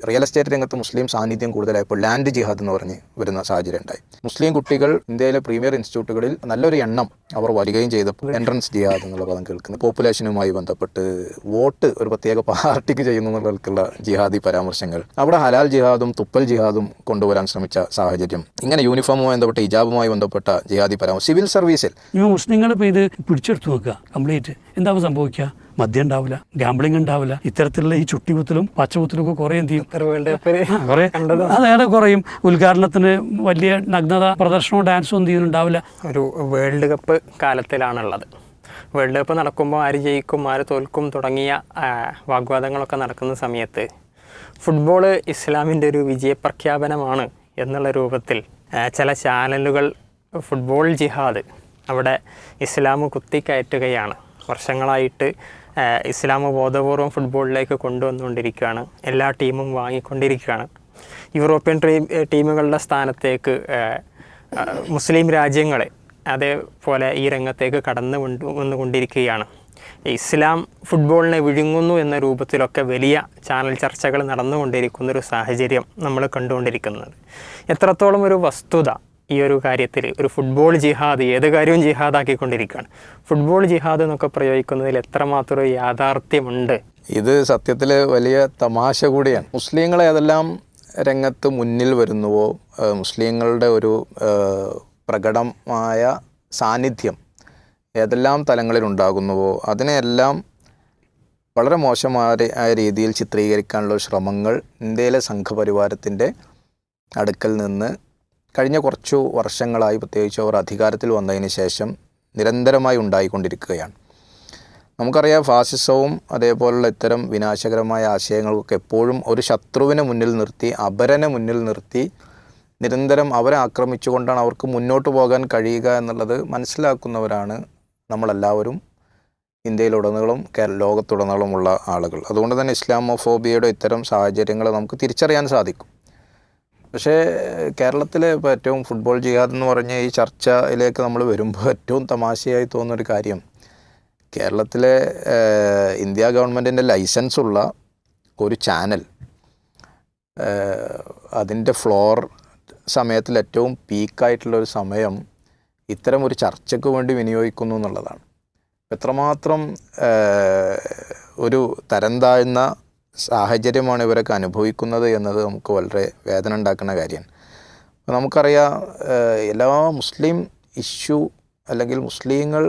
Real estate രംഗത്ത് മുസ്ലിം സാന്നിധ്യം കൂടുതലായപ്പോൾ land ജിഹാദ് എന്ന് പറഞ്ഞ് വരുന്ന സാഹചര്യം ഉണ്ടായി. മുസ്ലിം കുട്ടികൾ ഇന്ത്യയിലെ പ്രീമിയർ ഇൻസ്റ്റിറ്റ്യൂട്ടുകളിൽ നല്ലൊരു എണ്ണം അവർ വരികയും ചെയ്തപ്പോൾ എൻട്രൻസ് ജിഹാദ് എന്നുള്ള പദം കേൾക്കുന്നത് പോപ്പുലേഷനുമായി ബന്ധപ്പെട്ട് വോട്ട് ഒരു പ്രത്യേക പാർട്ടിക്ക് ചെയ്യുന്നു എന്നുള്ളവർക്കുള്ള ജിഹാദി പരാമർശങ്ങൾ, അവിടെ ഹലാൽ ജിഹാദും തുപ്പൽ ജിഹാദും കൊണ്ടുവരാൻ ശ്രമിച്ച സാഹചര്യം, ഇങ്ങനെ യൂണിഫോമുമായി ബന്ധപ്പെട്ട ഹിജാബുമായി ബന്ധപ്പെട്ട ജിഹാദി പരാമർശം സിവിൽ സർവീസിൽ മുസ്ലിങ്ങൾ ഇപ്പോൾ ഇത് പിടിച്ചെടുത്ത് നോക്കുക കംപ്ലീറ്റ് എന്താവും സംഭവിക്കുക? മദ്യം ഉണ്ടാവില്ല, ഗാംബ്ലിംഗ് ഉണ്ടാവില്ല, ഇത്തരത്തിലുള്ള ഈ ചുട്ടികുത്തലും പച്ചകുത്തലും ഒക്കെ കുറേ എന്ത് ചെയ്യും? കുറേ അതേടെ കുറയും. ഉദ്ഘാടനത്തിന് വലിയ നഗ്നത പ്രദർശനവും ഡാൻസും എന്ത് ചെയ്യുന്നുണ്ടാവില്ല. ഒരു വേൾഡ് കപ്പ് കാലത്തിലാണുള്ളത്. വേൾഡ് കപ്പ് നടക്കുമ്പോൾ ആര് ജയിക്കും ആര് തോൽക്കും തുടങ്ങിയ വാഗ്വാദങ്ങളൊക്കെ നടക്കുന്ന സമയത്ത് ഫുട്ബോള് ഇസ്ലാമിൻ്റെ ഒരു വിജയപ്രഖ്യാപനമാണ് എന്നുള്ള രൂപത്തിൽ ചില ചാനലുകൾ ഫുട്ബോൾ ജിഹാദ് അവിടെ ഇസ്ലാം കുത്തിക്കയറ്റുകയാണ്. വർഷങ്ങളായിട്ട് ഇസ്ലാം ബോധപൂർവം ഫുട്ബോളിലേക്ക് കൊണ്ടുവന്നുകൊണ്ടിരിക്കുകയാണ്. എല്ലാ ടീമും വാങ്ങിക്കൊണ്ടിരിക്കുകയാണ്. യൂറോപ്യൻ ടീമുകളുടെ സ്ഥാനത്തേക്ക് മുസ്ലിം രാജ്യങ്ങളെ അതേപോലെ ഈ രംഗത്തേക്ക് കടന്നു വന്നുകൊണ്ടിരിക്കുകയാണ്. ഇസ്ലാം ഫുട്ബോളിനെ വിഴുങ്ങുന്നു എന്ന രൂപത്തിലൊക്കെ വലിയ ചാനൽ ചർച്ചകൾ നടന്നുകൊണ്ടിരിക്കുന്നൊരു സാഹചര്യം നമ്മൾ കണ്ടുകൊണ്ടിരിക്കുന്നത്. എത്രത്തോളം ഒരു വസ്തുത ഈ ഒരു കാര്യത്തിൽ ഒരു ഫുട്ബോൾ ജിഹാദ് ഏത് കാര്യവും ജിഹാദാക്കിക്കൊണ്ടിരിക്കുകയാണ്. ഫുട്ബോൾ ജിഹാദ് എന്നൊക്കെ പ്രയോഗിക്കുന്നതിൽ എത്രമാത്രം യാഥാർത്ഥ്യമുണ്ട്? ഇത് സത്യത്തിൽ വലിയ തമാശ കൂടിയാണ്. മുസ്ലിങ്ങൾ ഏതെല്ലാം രംഗത്ത് മുന്നിൽ വരുന്നുവോ, മുസ്ലിങ്ങളുടെ ഒരു പ്രകടമായ സാന്നിധ്യം ഏതെല്ലാം തലങ്ങളിലുണ്ടാകുന്നുവോ അതിനെയെല്ലാം വളരെ മോശമായ രീതിയിൽ ചിത്രീകരിക്കാനുള്ള ശ്രമങ്ങൾ ഇന്ത്യയിലെ സംഘപരിവാരത്തിൻ്റെ അടുക്കൽ നിന്ന് കഴിഞ്ഞ കുറച്ചു വർഷങ്ങളായി, പ്രത്യേകിച്ച് അവർ അധികാരത്തിൽ വന്നതിന് ശേഷം നിരന്തരമായി ഉണ്ടായിക്കൊണ്ടിരിക്കുകയാണ്. നമുക്കറിയാം, ഫാസിസവും അതേപോലുള്ള ഇത്തരം വിനാശകരമായ ആശയങ്ങൾക്കൊക്കെ എപ്പോഴും ഒരു ശത്രുവിനെ മുന്നിൽ നിർത്തി, അപരനെ മുന്നിൽ നിർത്തി നിരന്തരം അവരെ ആക്രമിച്ചുകൊണ്ടാണ് അവർക്ക് മുന്നോട്ട് പോകാൻ കഴിയുക എന്നുള്ളത് മനസ്സിലാക്കുന്നവരാണ് നമ്മളെല്ലാവരും, ഇന്ത്യയിലുടനീളം ലോകത്തുടനീളമുള്ള ആളുകൾ. അതുകൊണ്ട് തന്നെ ഇസ്ലാമോഫോബിയയുടെ ഇത്തരം സാഹചര്യങ്ങൾ നമുക്ക് തിരിച്ചറിയാൻ സാധിക്കും. പക്ഷേ കേരളത്തിലെ ഇപ്പോൾ ഏറ്റവും ഫുട്ബോൾ ജിഹാദ് എന്ന് പറഞ്ഞ ഈ ചർച്ചയിലേക്ക് നമ്മൾ വരുമ്പോൾ ഏറ്റവും തമാശയായി തോന്നുന്നൊരു കാര്യം, കേരളത്തിലെ ഇന്ത്യ ഗവൺമെൻറ്റിൻ്റെ ലൈസൻസുള്ള ഒരു ചാനൽ അതിൻ്റെ ഫ്ലോർ സമയത്തിൽ ഏറ്റവും പീക്കായിട്ടുള്ളൊരു സമയം ഇത്തരം ഒരു ചർച്ചയ്ക്ക് വേണ്ടി വിനിയോഗിക്കുന്നു എന്നുള്ളതാണ്. എത്രമാത്രം ഒരു തരം താഴ്ന്ന സാഹചര്യമാണ് ഇവരൊക്കെ അനുഭവിക്കുന്നത് എന്നത് നമുക്ക് വളരെ വേദന ഉണ്ടാക്കുന്ന കാര്യമാണ്. നമുക്കറിയാം, എല്ലാ മുസ്ലിം ഇഷ്യൂ അല്ലെങ്കിൽ മുസ്ലിങ്ങൾ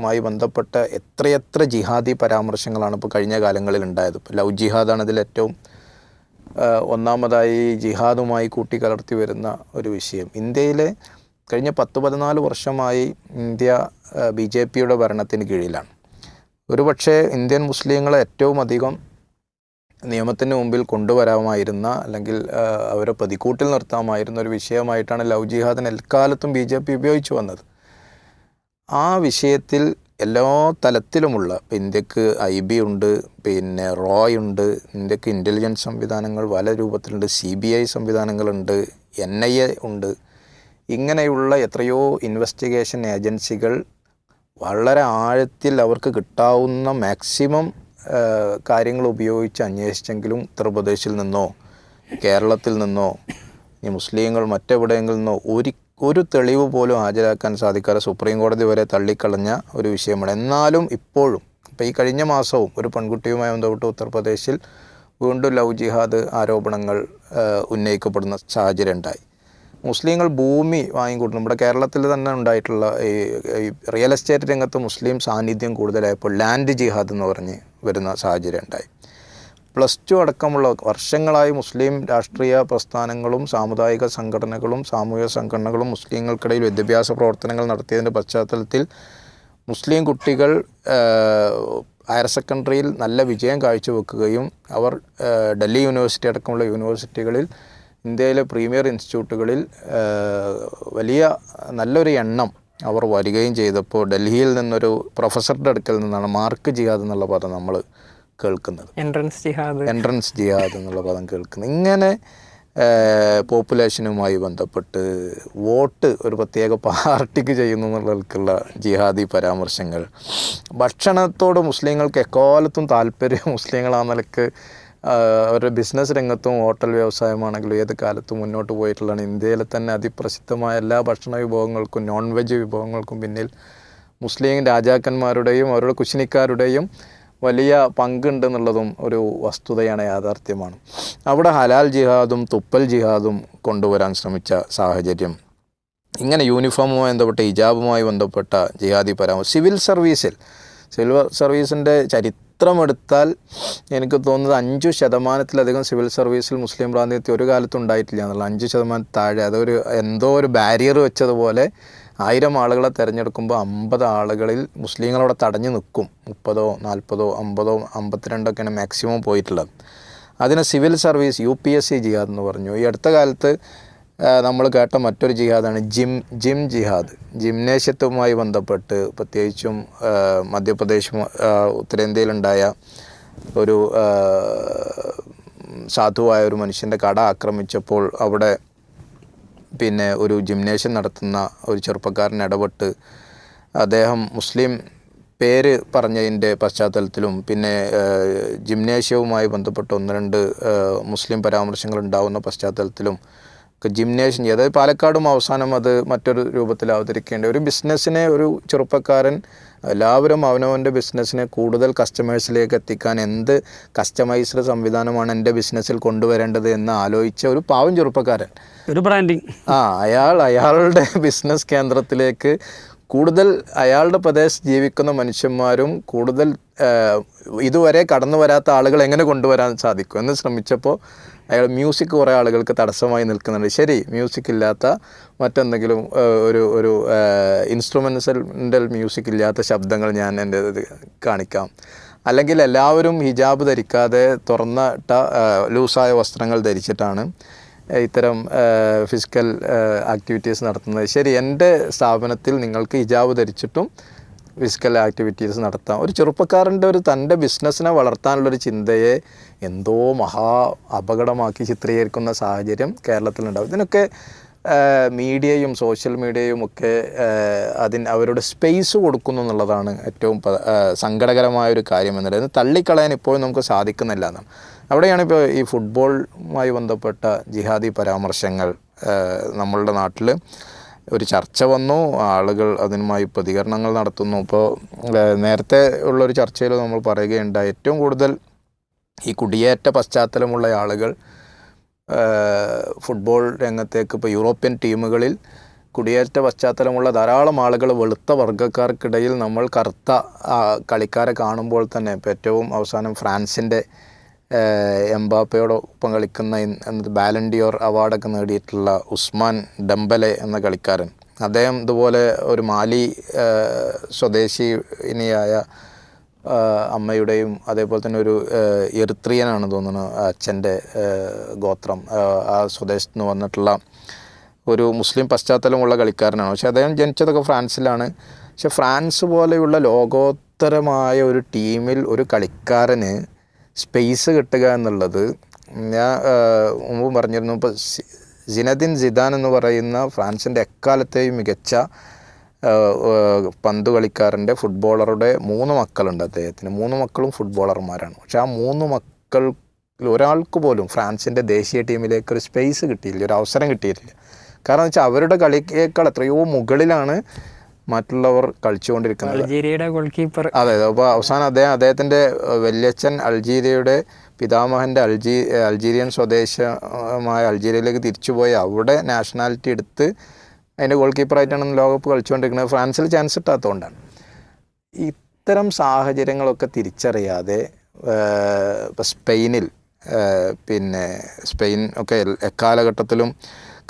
മായി ബന്ധപ്പെട്ട എത്രയെത്ര ജിഹാദി പരാമർശങ്ങളാണ് ഇപ്പോൾ കഴിഞ്ഞ കാലങ്ങളിൽ ഉണ്ടായത്. ഇപ്പോൾ ലവ് ജിഹാദാണ് ഇതിലേറ്റവും ഒന്നാമതായി ജിഹാദുമായി കൂട്ടിക്കലർത്തി വരുന്ന ഒരു വിഷയം. ഇന്ത്യയിലെ കഴിഞ്ഞ 10-14 വർഷമായി ഇന്ത്യ BJPയുടെ ഭരണത്തിന് കീഴിലാണ്. ഒരുപക്ഷെ ഇന്ത്യൻ മുസ്ലിങ്ങളെ ഏറ്റവും അധികം നിയമത്തിന് മുമ്പിൽ കൊണ്ടുവരാമായിരുന്ന അല്ലെങ്കിൽ അവരെ പ്രതിക്കൂട്ടിൽ നിർത്താമായിരുന്ന ഒരു വിഷയമായിട്ടാണ് ലവ് ജിഹാദിനെ എക്കാലത്തും BJP ഉപയോഗിച്ചു വന്നത്. ആ വിഷയത്തിൽ എല്ലാ തലത്തിലുമുള്ള, ഇപ്പോൾ ഇന്ത്യക്ക് IB ഉണ്ട്, പിന്നെ റോയ് ഉണ്ട്, ഇന്ത്യക്ക് ഇൻ്റലിജൻസ് സംവിധാനങ്ങൾ പല രൂപത്തിലുണ്ട്, CBI സംവിധാനങ്ങളുണ്ട്, NIA ഉണ്ട്. ഇങ്ങനെയുള്ള എത്രയോ ഇൻവെസ്റ്റിഗേഷൻ ഏജൻസികൾ വളരെ ആഴത്തിൽ അവർക്ക് കിട്ടാവുന്ന മാക്സിമം കാര്യങ്ങൾ ഉപയോഗിച്ച് അന്വേഷിച്ചെങ്കിലും ഉത്തർപ്രദേശിൽ നിന്നോ കേരളത്തിൽ നിന്നോ മുസ്ലിങ്ങൾ മറ്റെവിടെയെങ്കിലും നിന്നോ ഒരു തെളിവ് പോലും ഹാജരാക്കാൻ സാധിക്കാതെ സുപ്രീം കോടതി വരെ തള്ളിക്കളഞ്ഞ ഒരു വിഷയമാണ്. എന്നാലും ഇപ്പോഴും ഇപ്പോൾ ഈ കഴിഞ്ഞ മാസവും ഒരു പെൺകുട്ടിയുമായി ബന്ധപ്പെട്ട് ഉത്തർപ്രദേശിൽ വീണ്ടും ലവ് ജിഹാദ് ആരോപണങ്ങൾ ഉന്നയിക്കപ്പെടുന്ന സാഹചര്യം ഉണ്ടായി. മുസ്ലിങ്ങൾ ഭൂമി വാങ്ങിക്കൂട്ടുന്നു. നമ്മുടെ കേരളത്തിൽ തന്നെ ഉണ്ടായിട്ടുള്ള ഈ റിയൽ എസ്റ്റേറ്റ് രംഗത്ത് മുസ്ലിം സാന്നിധ്യം കൂടുതലായപ്പോൾ ലാൻഡ് ജിഹാദ് എന്ന് പറഞ്ഞ് വരുന്ന സാഹചര്യം ഉണ്ടായി. +2 അടക്കമുള്ള വർഷങ്ങളായി മുസ്ലിം രാഷ്ട്രീയ പ്രസ്ഥാനങ്ങളും സാമുദായിക സംഘടനകളും സാമൂഹിക സംഘടനകളും മുസ്ലിങ്ങൾക്കിടയിൽ വിദ്യാഭ്യാസ പ്രവർത്തനങ്ങൾ നടത്തിയതിൻ്റെ പശ്ചാത്തലത്തിൽ മുസ്ലിം കുട്ടികൾ ഹയർ സെക്കൻഡറിയിൽ നല്ല വിജയം കാഴ്ചവെക്കുകയും അവർ ഡൽഹി യൂണിവേഴ്സിറ്റി അടക്കമുള്ള യൂണിവേഴ്സിറ്റികളിൽ ഇന്ത്യയിലെ പ്രീമിയർ ഇൻസ്റ്റിറ്റ്യൂട്ടുകളിൽ നല്ലൊരു എണ്ണം അവർ വരികയും ചെയ്തപ്പോൾ ഡൽഹിയിൽ നിന്നൊരു പ്രൊഫസറുടെ അടുക്കൽ നിന്നാണ് മാർക്ക് ജിഹാദ് എന്നുള്ള പദം നമ്മൾ കേൾക്കുന്നത്. എൻട്രൻസ് ജിഹാദ് എന്നുള്ള പദം കേൾക്കുന്നത്. ഇങ്ങനെ പോപ്പുലേഷനുമായി ബന്ധപ്പെട്ട് വോട്ട് ഒരു പ്രത്യേക പാർട്ടിക്ക് ചെയ്യുന്നു എന്നുള്ളവർക്കുള്ള ജിഹാദി പരാമർശങ്ങൾ, ഭക്ഷണത്തോട് മുസ്ലിങ്ങൾക്ക് എക്കാലത്തും താല്പര്യം മുസ്ലിങ്ങളാ നിലക്ക് അവരുടെ ബിസിനസ് രംഗത്തും ഹോട്ടൽ വ്യവസായമാണെങ്കിലും ഏത് കാലത്തും മുന്നോട്ട് പോയിട്ടുള്ളതാണ്. ഇന്ത്യയിലെ തന്നെ അതിപ്രസിദ്ധമായ എല്ലാ ഭക്ഷണ വിഭവങ്ങൾക്കും നോൺ വെജ് വിഭവങ്ങൾക്കും പിന്നിൽ മുസ്ലിം രാജാക്കന്മാരുടെയും അവരുടെ കുശിനിക്കാരുടെയും വലിയ പങ്കുണ്ടെന്നുള്ളതും ഒരു വസ്തുതയാണ്, യാഥാർത്ഥ്യമാണ്. അവിടെ ഹലാൽ ജിഹാദും തുപ്പൽ ജിഹാദും കൊണ്ടുവരാൻ ശ്രമിച്ച സാഹചര്യം, ഇങ്ങനെ യൂണിഫോമുമായി ബന്ധപ്പെട്ട ഹിജാബുമായി ബന്ധപ്പെട്ട ജിഹാദി സിവിൽ സർവീസിൻ്റെ ചരിത്രമെടുത്താൽ എനിക്ക് തോന്നുന്നത് 5% സിവിൽ സർവീസിൽ മുസ്ലിം പ്രാതിനിധ്യം ഒരു കാലത്തും ഉണ്ടായിട്ടില്ല എന്നുള്ള. 5% താഴെ. അതൊരു എന്തോ ഒരു ബാരിയർ വെച്ചതുപോലെ 1000 ആളുകളെ തിരഞ്ഞെടുക്കുമ്പോൾ 50 ആളുകളിൽ മുസ്ലിങ്ങളവിടെ തടഞ്ഞു നിൽക്കും. 30, 40, 50, 52 മാക്സിമം പോയിട്ടുള്ളത്. അതിന് സിവിൽ സർവീസ് UPSC ജിഹാദ് എന്ന് പറഞ്ഞു. ഈ അടുത്ത കാലത്ത് നമ്മൾ കേട്ട മറ്റൊരു ജിഹാദാണ് ജിം ജിഹാദ്. ജിംനേഷ്യത്തുമായി ബന്ധപ്പെട്ട് പ്രത്യേകിച്ചും മധ്യപ്രദേശ് ഉത്തരേന്ത്യയിലുണ്ടായ ഒരു സാധുവായ ഒരു മനുഷ്യൻ്റെ കട ആക്രമിച്ചപ്പോൾ അവിടെ പിന്നെ ഒരു ജിംനേഷ്യം നടത്തുന്ന ഒരു ചെറുപ്പക്കാരൻ ഇടപെട്ട് അദ്ദേഹം മുസ്ലിം പേര് പറഞ്ഞതിൻ്റെ പശ്ചാത്തലത്തിലും പിന്നെ ജിംനേഷ്യവുമായി ബന്ധപ്പെട്ട് 1-2 മുസ്ലിം പരാമർശങ്ങൾ ഉണ്ടാകുന്ന പശ്ചാത്തലത്തിലും ജിംനേഷ്യം ചെയ്ത് പാലക്കാടും അവസാനം അത് മറ്റൊരു രൂപത്തിൽ അവതരിക്കേണ്ട ഒരു ബിസിനസ്സിനെ ഒരു ചെറുപ്പക്കാരൻ എല്ലാവരും അവനവൻ്റെ ബിസിനസ്സിനെ കൂടുതൽ കസ്റ്റമേഴ്സിലേക്ക് എത്തിക്കാൻ എന്ത് കസ്റ്റമൈസ്ഡ് സംവിധാനമാണ് എൻ്റെ ബിസിനസ്സിൽ കൊണ്ടുവരേണ്ടത് എന്ന് ആലോചിച്ച ഒരു പാവം ചെറുപ്പക്കാരൻ, ഒരു ബ്രാൻഡിങ്. അയാളുടെ ബിസിനസ് കേന്ദ്രത്തിലേക്ക് കൂടുതൽ അയാളുടെ പ്രദേശത്ത് ജീവിക്കുന്ന മനുഷ്യന്മാരും കൂടുതൽ ഇതുവരെ കടന്നു വരാത്ത ആളുകൾ എങ്ങനെ കൊണ്ടുവരാൻ സാധിക്കും എന്ന് ശ്രമിച്ചപ്പോൾ അയാൾ മ്യൂസിക് കുറേ ആളുകൾക്ക് തടസ്സമായി നിൽക്കുന്നുണ്ട്. ശരി, മ്യൂസിക് ഇല്ലാത്ത മറ്റെന്തെങ്കിലും ഒരു ഇൻസ്ട്രുമെൻ്റൽ മ്യൂസിക് ഇല്ലാത്ത ശബ്ദങ്ങൾ ഞാൻ എൻ്റെ കാണിക്കാം, അല്ലെങ്കിൽ എല്ലാവരും ഹിജാബ് ധരിക്കാതെ തുറന്നിട്ട ലൂസായ വസ്ത്രങ്ങൾ ധരിച്ചിട്ടാണ് ഇത്തരം ഫിസിക്കൽ ആക്ടിവിറ്റീസ് നടത്തുന്നത്. ശരി, എൻ്റെ സ്ഥാപനത്തിൽ നിങ്ങൾക്ക് ഹിജാബ് ധരിച്ചിട്ടും ഫിസിക്കൽ ആക്ടിവിറ്റീസ് നടത്താം. ഒരു ചെറുപ്പക്കാരൻ്റെ തൻ്റെ ബിസിനസ്സിനെ വളർത്താനുള്ളൊരു ചിന്തയെ എന്തോ മഹാ അപകടമാക്കി ചിത്രീകരിക്കുന്ന സാഹചര്യം കേരളത്തിലുണ്ടാവും. ഇതിനൊക്കെ മീഡിയയും സോഷ്യൽ മീഡിയയും ഒക്കെ അവരുടെ സ്പേസ് കൊടുക്കുന്നു എന്നുള്ളതാണ് ഏറ്റവും സങ്കടകരമായൊരു കാര്യം എന്നുള്ളത്. തള്ളിക്കളയാൻ ഇപ്പോഴും നമുക്ക് സാധിക്കുന്നില്ല എന്നാണ്. അവിടെയാണ് ഇപ്പോൾ ഈ ഫുട്ബോളുമായി ബന്ധപ്പെട്ട ജിഹാദി പരാമർശങ്ങൾ നമ്മളുടെ നാട്ടിൽ ഒരു ചർച്ച വന്നു, ആളുകൾ അതിനുമായി പ്രതികരണങ്ങൾ നടത്തുന്നു. ഇപ്പോൾ നേരത്തെ ഉള്ളൊരു ചർച്ചയിൽ നമ്മൾ പറയുകയുണ്ടായി, ഏറ്റവും കൂടുതൽ ഈ കുടിയേറ്റ പശ്ചാത്തലമുള്ള ആളുകൾ ഫുട്ബോൾ രംഗത്തേക്ക് ഇപ്പോൾ യൂറോപ്യൻ ടീമുകളിൽ കുടിയേറ്റ പശ്ചാത്തലമുള്ള ധാരാളം ആളുകൾ വെളുത്ത വർഗ്ഗക്കാർക്കിടയിൽ നമ്മൾ കറുത്ത കളിക്കാരെ കാണുമ്പോൾ തന്നെ ഇപ്പോൾ ഏറ്റവും അവസാനം ഫ്രാൻസിൻ്റെ എംബാപ്പയോടൊപ്പം കളിക്കുന്ന ബാലൻഡിയോർ അവാർഡൊക്കെ നേടിയിട്ടുള്ള ഉസ്മാൻ ഡെംബലെ എന്ന കളിക്കാരൻ, അദ്ദേഹം ഇതുപോലെ ഒരു മാലി സ്വദേശിനിയായ അമ്മയുടെയും അതേപോലെ തന്നെ ഒരു എറിത്രിയനാണ് തോന്നുന്നു അച്ഛൻ്റെ ഗോത്രം, ആ സ്വദേശത്ത് നിന്ന് വന്നിട്ടുള്ള ഒരു മുസ്ലിം പശ്ചാത്തലമുള്ള കളിക്കാരനാണ്. പക്ഷേ അദ്ദേഹം ജനിച്ചതൊക്കെ ഫ്രാൻസിലാണ്. പക്ഷെ ഫ്രാൻസ് പോലെയുള്ള ലോകോത്തരമായ ഒരു ടീമിൽ ഒരു കളിക്കാരന് സ്പേസ് കിട്ടുക എന്നുള്ളത്, ഞാൻ മുമ്പ് പറഞ്ഞിരുന്നു, ഇപ്പോൾ സിനദിൻ സിദാൻ എന്ന് പറയുന്ന ഫ്രാൻസിൻ്റെ എക്കാലത്തെയും മികച്ച പന്ത് കളിക്കാരൻ്റെ ഫുട്ബോളറുടെ 3 മക്കളുണ്ട് അദ്ദേഹത്തിന്. 3 മക്കളും ഫുട്ബോളർമാരാണ്. പക്ഷെ ആ 3 മക്കൾ ഒരാൾക്ക് പോലും ഫ്രാൻസിൻ്റെ ദേശീയ ടീമിലേക്ക് ഒരു സ്പേസ് കിട്ടിയില്ല, ഒരു അവസരം കിട്ടിയിട്ടില്ല. കാരണം വെച്ചാൽ അവരുടെ കളിയേക്കാൾ എത്രയോ മുകളിലാണ് മറ്റുള്ളവർ കളിച്ചുകൊണ്ടിരിക്കുന്നത്. അൾജീരിയയുടെ ഗോൾ കീപ്പർ. അതെ, അപ്പോൾ അവസാനം അദ്ദേഹത്തിൻ്റെ വല്യച്ഛൻ അൾജീരിയയുടെ പിതാമഹൻ്റെ അൾജീരിയൻ സ്വദേശമായ അൾജീരിയയിലേക്ക് തിരിച്ചുപോയി അവിടെ നാഷണാലിറ്റി എടുത്ത് അതിൻ്റെ ഗോൾ കീപ്പറായിട്ടാണ് ലോകകപ്പ് കളിച്ചുകൊണ്ടിരിക്കുന്നത്. ഫ്രാൻസിൽ ചാൻസ് കിട്ടാത്തതുകൊണ്ടാണ്. ഇത്തരം സാഹചര്യങ്ങളൊക്കെ തിരിച്ചറിയാതെ ഇപ്പോൾ സ്പെയിനിൽ സ്പെയിൻ ഒക്കെ എക്കാലഘട്ടത്തിലും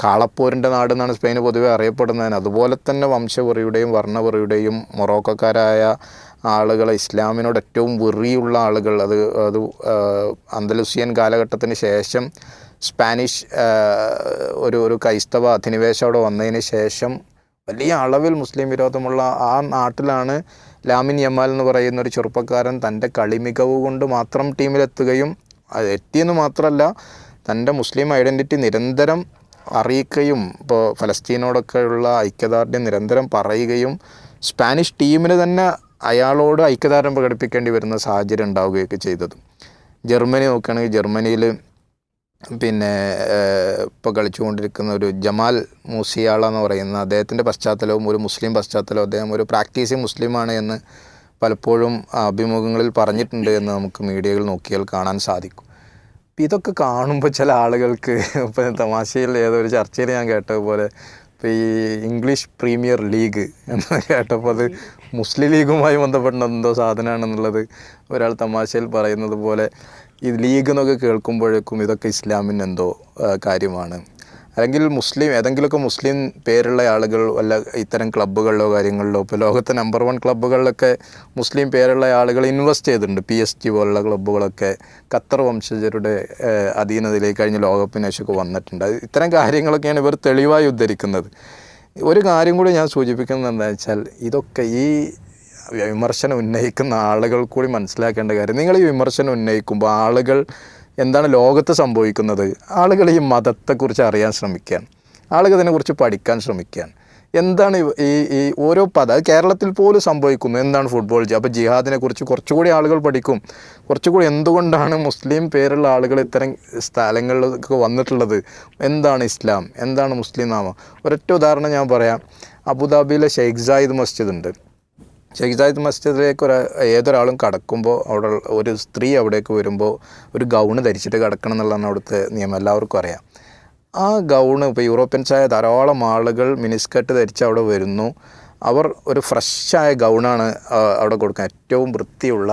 കാളപ്പോരിൻ്റെ നാട് എന്നാണ് സ്പെയിൻ പൊതുവെ അറിയപ്പെടുന്നതിന്. അതുപോലെ തന്നെ വംശവെറിയുടെയും വർണ്ണവെറിയുടെയും മൊറോക്കക്കാരായ ആളുകൾ, ഇസ്ലാമിനോട് ഏറ്റവും വെറിയുള്ള ആളുകൾ, അത് അന്തലുസിയൻ കാലഘട്ടത്തിന് ശേഷം സ്പാനിഷ് ഒരു ക്രൈസ്തവ അധിനിവേശം അവിടെ വന്നതിന് ശേഷം വലിയ അളവിൽ മുസ്ലിം വിരോധമുള്ള ആ നാട്ടിലാണ് ലാമിൻ യമാൽ എന്ന് പറയുന്ന ഒരു ചെറുപ്പക്കാരൻ തൻ്റെ കളിമികവ് കൊണ്ട് മാത്രം ടീമിലെത്തുകയും എത്തിയെന്ന് മാത്രമല്ല തൻ്റെ മുസ്ലിം ഐഡൻറ്റിറ്റി നിരന്തരം അറിയിക്കുകയും ഇപ്പോൾ ഫലസ്തീനോടൊക്കെയുള്ള ഐക്യദാർഢ്യം നിരന്തരം പറയുകയും സ്പാനിഷ് ടീമിന് തന്നെ അയാളോട് ഐക്യദാർഢ്യം പ്രകടിപ്പിക്കേണ്ടി വരുന്ന സാഹചര്യം ഉണ്ടാവുകയൊക്കെ ചെയ്തത്. ജർമ്മനി നോക്കുകയാണെങ്കിൽ ജർമ്മനിയിൽ പിന്നെ ഇപ്പോൾ കളിച്ചുകൊണ്ടിരിക്കുന്ന ഒരു ജമാൽ മൂസിയാള എന്ന് പറയുന്ന അദ്ദേഹത്തിൻ്റെ പശ്ചാത്തലവും ഒരു മുസ്ലിം പശ്ചാത്തലവും, അദ്ദേഹം ഒരു പ്രാക്ടീസിങ് മുസ്ലിമാണ് എന്ന് പലപ്പോഴും അഭിമുഖങ്ങളിൽ പറഞ്ഞിട്ടുണ്ട് എന്ന് നമുക്ക് മീഡിയകൾ നോക്കിയാൽ കാണാൻ സാധിക്കും. അപ്പം ഇതൊക്കെ കാണുമ്പോൾ ചില ആളുകൾക്ക് ഇപ്പം തമാശയിൽ ഏതൊരു ചർച്ചയിൽ ഞാൻ കേട്ടതുപോലെ ഇപ്പോൾ ഈ ഇംഗ്ലീഷ് പ്രീമിയർ ലീഗ് എന്ന് കേട്ടപ്പോൾ അത് മുസ്ലിം ലീഗുമായി ബന്ധപ്പെട്ട എന്തോ സാധനമാണെന്നുള്ളത് ഒരാൾ തമാശയിൽ പറയുന്നത് പോലെ ഈ ലീഗ് എന്നൊക്കെ കേൾക്കുമ്പോഴേക്കും ഇതൊക്കെ ഇസ്ലാമിന് എന്തോ കാര്യമാണ്, അല്ലെങ്കിൽ മുസ്ലിം ഏതെങ്കിലുമൊക്കെ മുസ്ലിം പേരുള്ള ആളുകൾ വല്ല ഇത്തരം ക്ലബ്ബുകളിലോ കാര്യങ്ങളിലോ, ഇപ്പോൾ ലോകത്തെ നമ്പർ 1 ക്ലബ്ബുകളിലൊക്കെ മുസ്ലിം പേരുള്ള ആളുകൾ ഇൻവെസ്റ്റ് ചെയ്തിട്ടുണ്ട്. PSG പോലുള്ള ക്ലബ്ബുകളൊക്കെ ഖത്തർ വംശജരുടെ അധീനതയിലേക്ക് കഴിഞ്ഞ ലോകകപ്പിന് ശേഷമൊക്കെ വന്നിട്ടുണ്ട്. ഇത്തരം കാര്യങ്ങളൊക്കെയാണ് ഇവർ തെളിവായി ഉദ്ധരിക്കുന്നത്. ഒരു കാര്യം കൂടി ഞാൻ സൂചിപ്പിക്കുന്നത് എന്താണെന്ന് വെച്ചാൽ, ഇതൊക്കെ ഈ വിമർശനം ഉന്നയിക്കുന്ന ആളുകൾ കൂടി മനസ്സിലാക്കേണ്ട കാര്യം, നിങ്ങൾ ഈ വിമർശനം ഉന്നയിക്കുമ്പോൾ ആളുകൾ എന്താണ് ലോകത്ത് സംഭവിക്കുന്നത്, ആളുകൾ ഈ മതത്തെക്കുറിച്ച് അറിയാൻ ശ്രമിക്കുകയാണ്, ആളുകൾ ഇതിനെക്കുറിച്ച് പഠിക്കാൻ ശ്രമിക്കുകയാണ്. എന്താണ് ഈ ഓരോ അത് കേരളത്തിൽ പോലും സംഭവിക്കുന്നു. എന്താണ് ഫുട്ബോൾ? അപ്പോൾ ജിഹാദിനെ കുറിച്ച് കുറച്ചുകൂടി ആളുകൾ പഠിക്കും, കുറച്ചുകൂടി എന്തുകൊണ്ടാണ് മുസ്ലിം പേരുള്ള ആളുകൾ ഇത്തരം സ്ഥലങ്ങളിലൊക്കെ വന്നിട്ടുള്ളത്, എന്താണ് ഇസ്ലാം, എന്താണ് മുസ്ലിം നാമം. ഒരൊറ്റ ഉദാഹരണം ഞാൻ പറയാം. അബുദാബിയിലെ ഷെയ്ഖ് സായിദ് മസ്ജിദ് ഉണ്ട്. ഷെയ്ഖ് സായിദ് മസ്ജിദിലേക്ക് ഏതൊരാളും കടക്കുമ്പോൾ അവിടെ ഒരു സ്ത്രീ അവിടേക്ക് വരുമ്പോൾ ഒരു ഗൗണ് ധരിച്ചിട്ട് കിടക്കണം എന്നുള്ളതാണ് അവിടുത്തെ നിയമം, എല്ലാവർക്കും അറിയാം. ആ ഗൗണ് ഇപ്പോൾ യൂറോപ്യൻസായ ധാരാളം ആളുകൾ മിനിസ്കർട്ട് ധരിച്ച് അവിടെ വരുന്നു. അവർ ഒരു ഫ്രഷായ ഗൗണാണ് അവിടെ കൊടുക്കുക, ഏറ്റവും വൃത്തിയുള്ള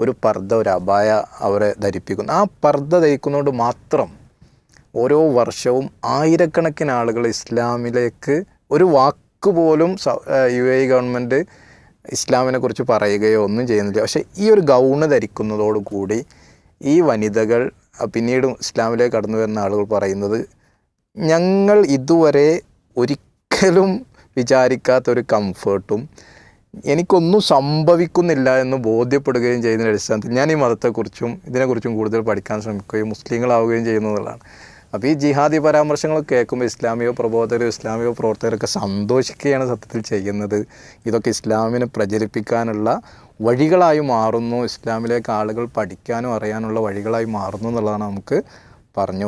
ഒരു പർദ്ദ, ഒരു അബായ അവരെ ധരിപ്പിക്കുന്നു. ആ പർദ്ദ ധരിക്കുന്നതുകൊണ്ട് മാത്രം ഓരോ വർഷവും ആയിരക്കണക്കിന് ആളുകൾ ഇസ്ലാമിലേക്ക് ഒരു വാക്ക് പോലും UAE ഗവൺമെൻറ് ഇസ്ലാമിനെ കുറിച്ച് പറയുകയോ ഒന്നും ചെയ്യുന്നില്ല. പക്ഷേ ഈ ഒരു ഗൗണ് ധരിക്കുന്നതോടുകൂടി ഈ വനിതകൾ പിന്നീട് ഇസ്ലാമിലേക്ക് കടന്നു വരുന്ന ആളുകൾ പറയുന്നത്, ഞങ്ങൾ ഇതുവരെ ഒരിക്കലും വിചാരിക്കാത്തൊരു കംഫേർട്ടും എനിക്കൊന്നും സംഭവിക്കുന്നില്ല എന്ന് ബോധ്യപ്പെടുകയും ചെയ്യുന്നതിൻ്റെ അടിസ്ഥാനത്തിൽ ഞാൻ ഈ മതത്തെക്കുറിച്ചും ഇതിനെക്കുറിച്ചും കൂടുതൽ പഠിക്കാൻ ശ്രമിക്കുകയും മുസ്ലിങ്ങളാവുകയും ചെയ്യുന്നതാണ്. അപ്പോൾ ഈ ജിഹാദി പരാമർശങ്ങളൊക്കെ കേൾക്കുമ്പോൾ ഇസ്ലാമിക പ്രബോധകരും ഇസ്ലാമിക പ്രവർത്തകരൊക്കെ സന്തോഷിക്കുകയാണ് സത്യത്തിൽ ചെയ്യുന്നത്. ഇതൊക്കെ ഇസ്ലാമിനെ പ്രചരിപ്പിക്കാനുള്ള വഴികളായി മാറുന്നു, ഇസ്ലാമിലേക്ക് ആളുകൾ പഠിക്കാനും അറിയാനുള്ള വഴികളായി മാറുന്നു എന്നുള്ളതാണ് നമുക്ക് പറഞ്ഞു